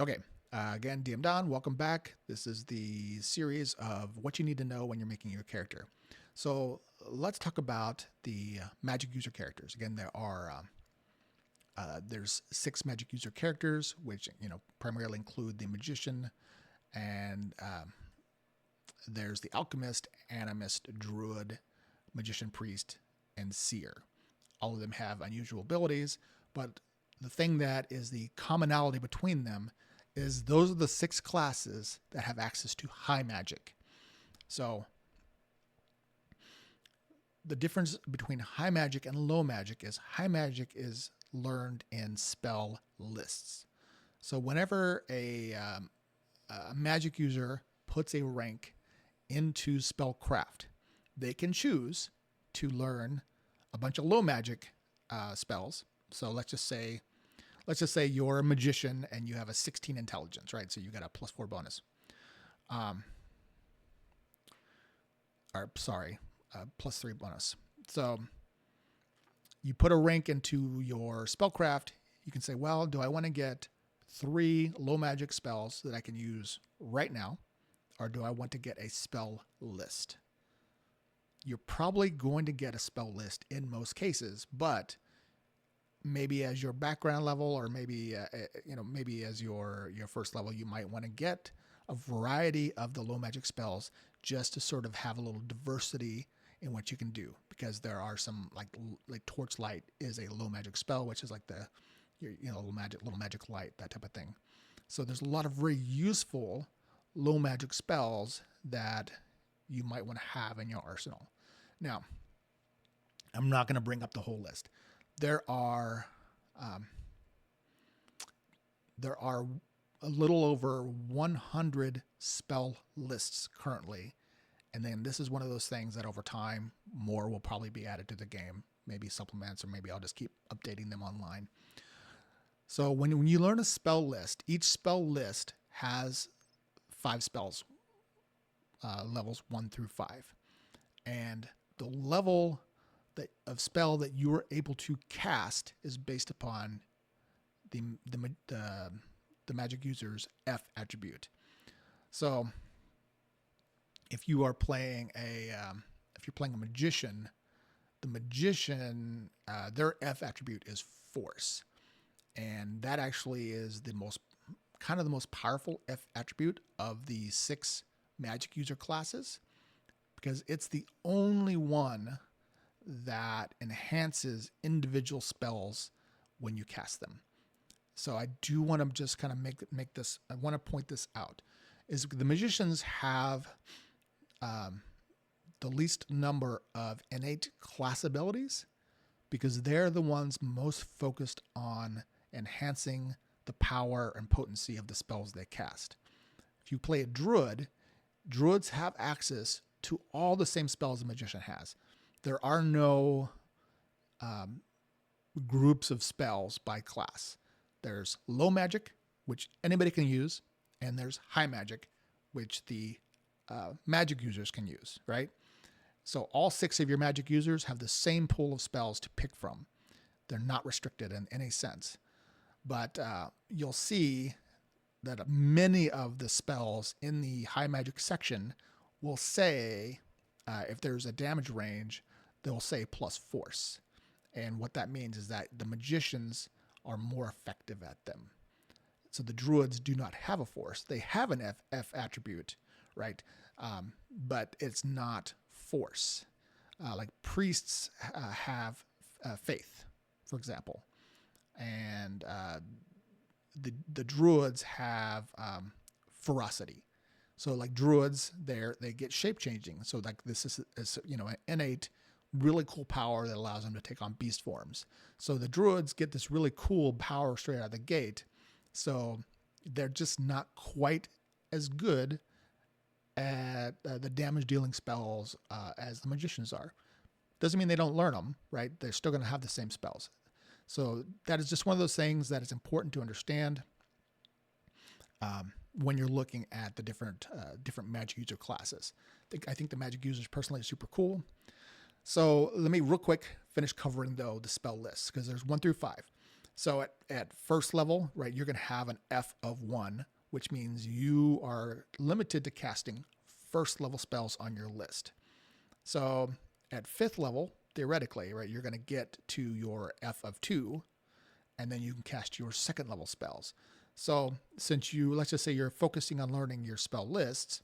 Okay, again, DM Don, welcome back. This is the series of what you need to know when you're making your character. So let's talk about the magic user characters. Again, there's 6 magic user characters, which primarily include the magician, and there's the alchemist, animist, druid, magician, priest, and seer. All of them have unusual abilities, but the thing that is the commonality between them is those are the 6 classes that have access to high magic. So the difference between high magic and low magic is high magic is learned in spell lists. So whenever a magic user puts a rank into spellcraft, they can choose to learn a bunch of low magic spells. So let's just say you're a magician and you have a 16 intelligence, right? So you got a +4 bonus. +3 bonus. So you put a rank into your spellcraft. You can say, well, do I want to get 3 low magic spells that I can use right now, or do I want to get a spell list? You're probably going to get a spell list in most cases, but maybe as your background level, or maybe as your first level, you might want to get a variety of the low magic spells just to sort of have a little diversity in what you can do, because there are some like torchlight is a low magic spell, which is like the little magic light, that type of thing. So there's a lot of very useful low magic spells that you might want to have in your arsenal. Now, I'm not going to bring up the whole list. There are a little over 100 spell lists currently, and then this is one of those things that over time more will probably be added to the game, maybe supplements, or maybe I'll just keep updating them online. So when you learn a spell list, each spell list has 5 spells, levels 1 through 5, and the level of spell that you are able to cast is based upon the magic user's F attribute. So if you're playing a magician, the magician their F attribute is force, and that actually is the most powerful F attribute of the 6 magic user classes, because it's the only one that enhances individual spells when you cast them. So I do want to just kind of make this. I want to point this out: is the magicians have the least number of innate class abilities, because they're the ones most focused on enhancing the power and potency of the spells they cast. If you play a druid, druids have access to all the same spells a magician has. There are no groups of spells by class. There's low magic, which anybody can use, and there's high magic, which the magic users can use, right? So all 6 of your magic users have the same pool of spells to pick from. They're not restricted in any sense. But you'll see that many of the spells in the high magic section will say, if there's a damage range, they'll say plus force. And what that means is that the magicians are more effective at them. So the druids do not have a force. They have an F attribute, right? But it's not force. Like priests have faith, for example. And the druids have ferocity. So like druids, they get shape changing. So like this is an innate, really cool power that allows them to take on beast forms. So the druids get this really cool power straight out of the gate. So they're just not quite as good at the damage dealing spells as the magicians are. Doesn't mean they don't learn them, right? They're still going to have the same spells. So that is just one of those things that is important to understand when you're looking at the different magic user classes. I think the magic users personally are super cool. So let me real quick finish covering though the spell lists, because there's 1 through 5. So at first level, right, you're going to have an F of 1, which means you are limited to casting first level spells on your list. So at 5th level, theoretically, right, you're going to get to your F of 2, and then you can cast your 2nd level spells. So since let's just say you're focusing on learning your spell lists,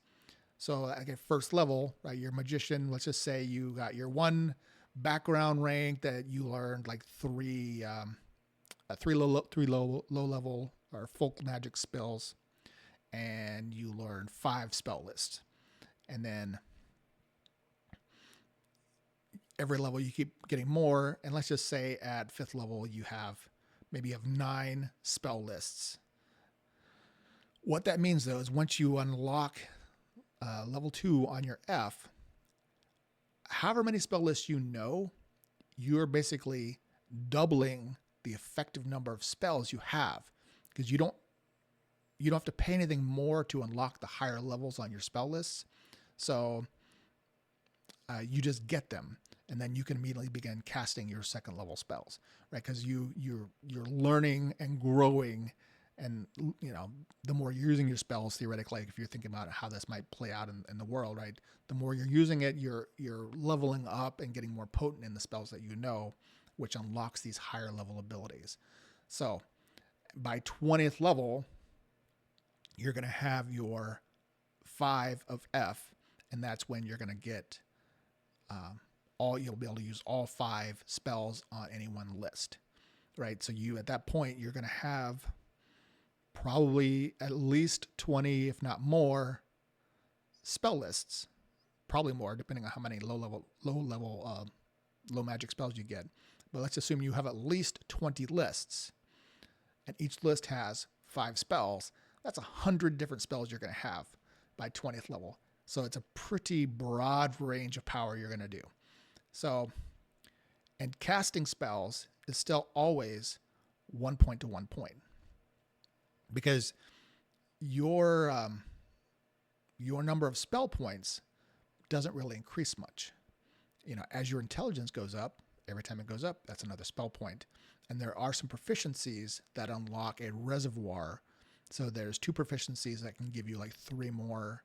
so like at first level, right, your magician, let's just say you got your 1 background rank that you learned like 3 low level or folk magic spells, and you learn 5 spell lists. And then every level you keep getting more, and let's just say at 5th level you have 9 spell lists. What that means though is once you unlock level 2 on your F, however many spell lists you're basically doubling the effective number of spells you have, because you don't have to pay anything more to unlock the higher levels on your spell lists. So you just get them, and then you can immediately begin casting your 2nd level spells, right? Because you're learning and growing, and the more you're using your spells, theoretically, if you're thinking about how this might play out in the world, right? The more you're using it, you're leveling up and getting more potent in the spells that which unlocks these higher level abilities. So by 20th level, you're going to have your 5 of F, and that's when you're going to get you'll be able to use all 5 spells on any one list, right? So at that point, you're going to have probably at least 20, if not more, spell lists, probably more, depending on how many low magic spells you get. But let's assume you have at least 20 lists, and each list has 5 spells. That's 100 different spells you're going to have by 20th level. So it's a pretty broad range of power you're going to do. So, and casting spells is still always 1 point to 1 point, because your number of spell points doesn't really increase much. As your intelligence goes up, every time it goes up, that's another spell point. And there are some proficiencies that unlock a reservoir. So there's 2 proficiencies that can give you like 3 more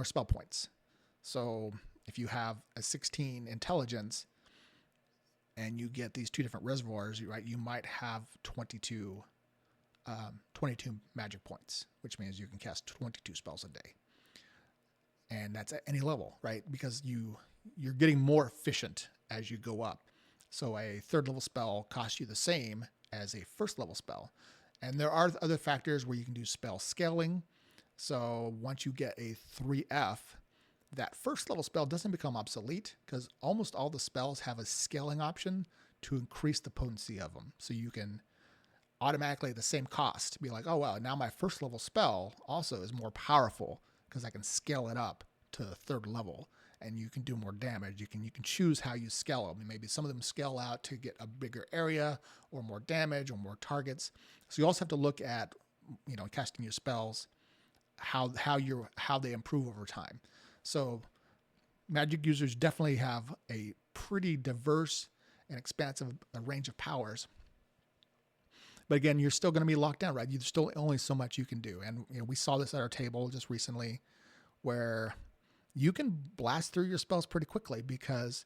spell points. So if you have a 16 intelligence and you get these 2 different reservoirs, right, you might have 22 magic points, which means you can cast 22 spells a day. And that's at any level, right? Because you're getting more efficient as you go up. So a 3rd level spell costs you the same as a 1st level spell. And there are other factors where you can do spell scaling. So once you get a 3F, that 1st level spell doesn't become obsolete, because almost all the spells have a scaling option to increase the potency of them. So you can automatically, at the same cost, be like, oh, well, now my 1st level spell also is more powerful because I can scale it up to the 3rd level, and you can do more damage. You can choose how you scale them. Maybe some of them scale out to get a bigger area or more damage or more targets. So you also have to look at, casting your spells, how they improve over time. So magic users definitely have a pretty diverse and expansive range of powers. But again, you're still going to be locked down, right? There's still only so much you can do. And we saw this at our table just recently, where you can blast through your spells pretty quickly because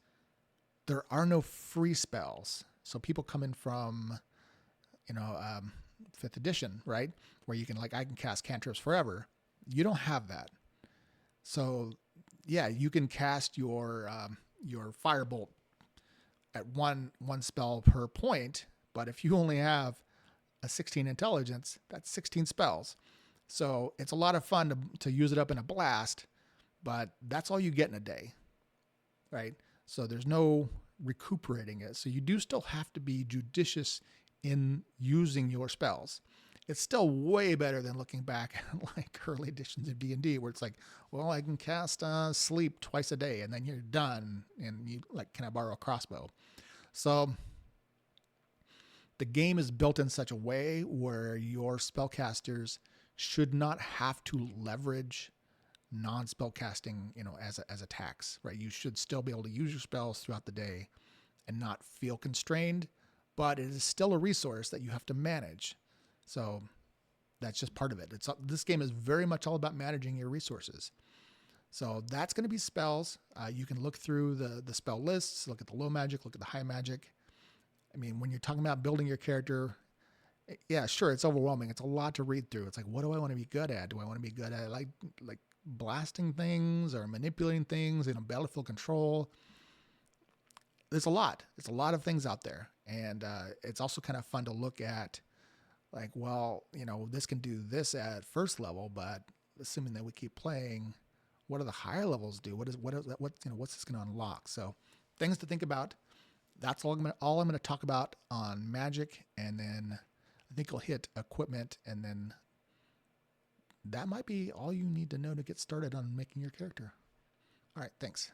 there are no free spells. So people come in from, 5th edition, right? Where you can I can cast cantrips forever. You don't have that. So yeah, you can cast your firebolt at one spell per point, but if you only have a 16 intelligence, that's 16 spells. So it's a lot of fun to use it up in a blast, but that's all you get in a day, right? So there's no recuperating it. So you do still have to be judicious in using your spells. It's still way better than looking back at early editions of D&D, where it's like, well, I can cast sleep twice a day and then you're done, and you can I borrow a crossbow? So the game is built in such a way where your spellcasters should not have to leverage non-spell casting, as attacks, right? You should still be able to use your spells throughout the day and not feel constrained, but it is still a resource that you have to manage. So that's just part of it. This game is very much all about managing your resources. So that's going to be spells. You can look through the spell lists, look at the low magic, look at the high magic. I mean, when you're talking about building your character, yeah, sure, it's overwhelming. It's a lot to read through. It's like, what do I want to be good at? Do I want to be good at like blasting things or manipulating things, battlefield control? There's a lot. It's a lot of things out there. And it's also kind of fun to look at, like, well, this can do this at first level, but assuming that we keep playing, what do the higher levels do? What's this going to unlock? So things to think about. That's all I'm going to talk about on Magic, and then I think I'll hit equipment, and then that might be all you need to know to get started on making your character. All right, thanks.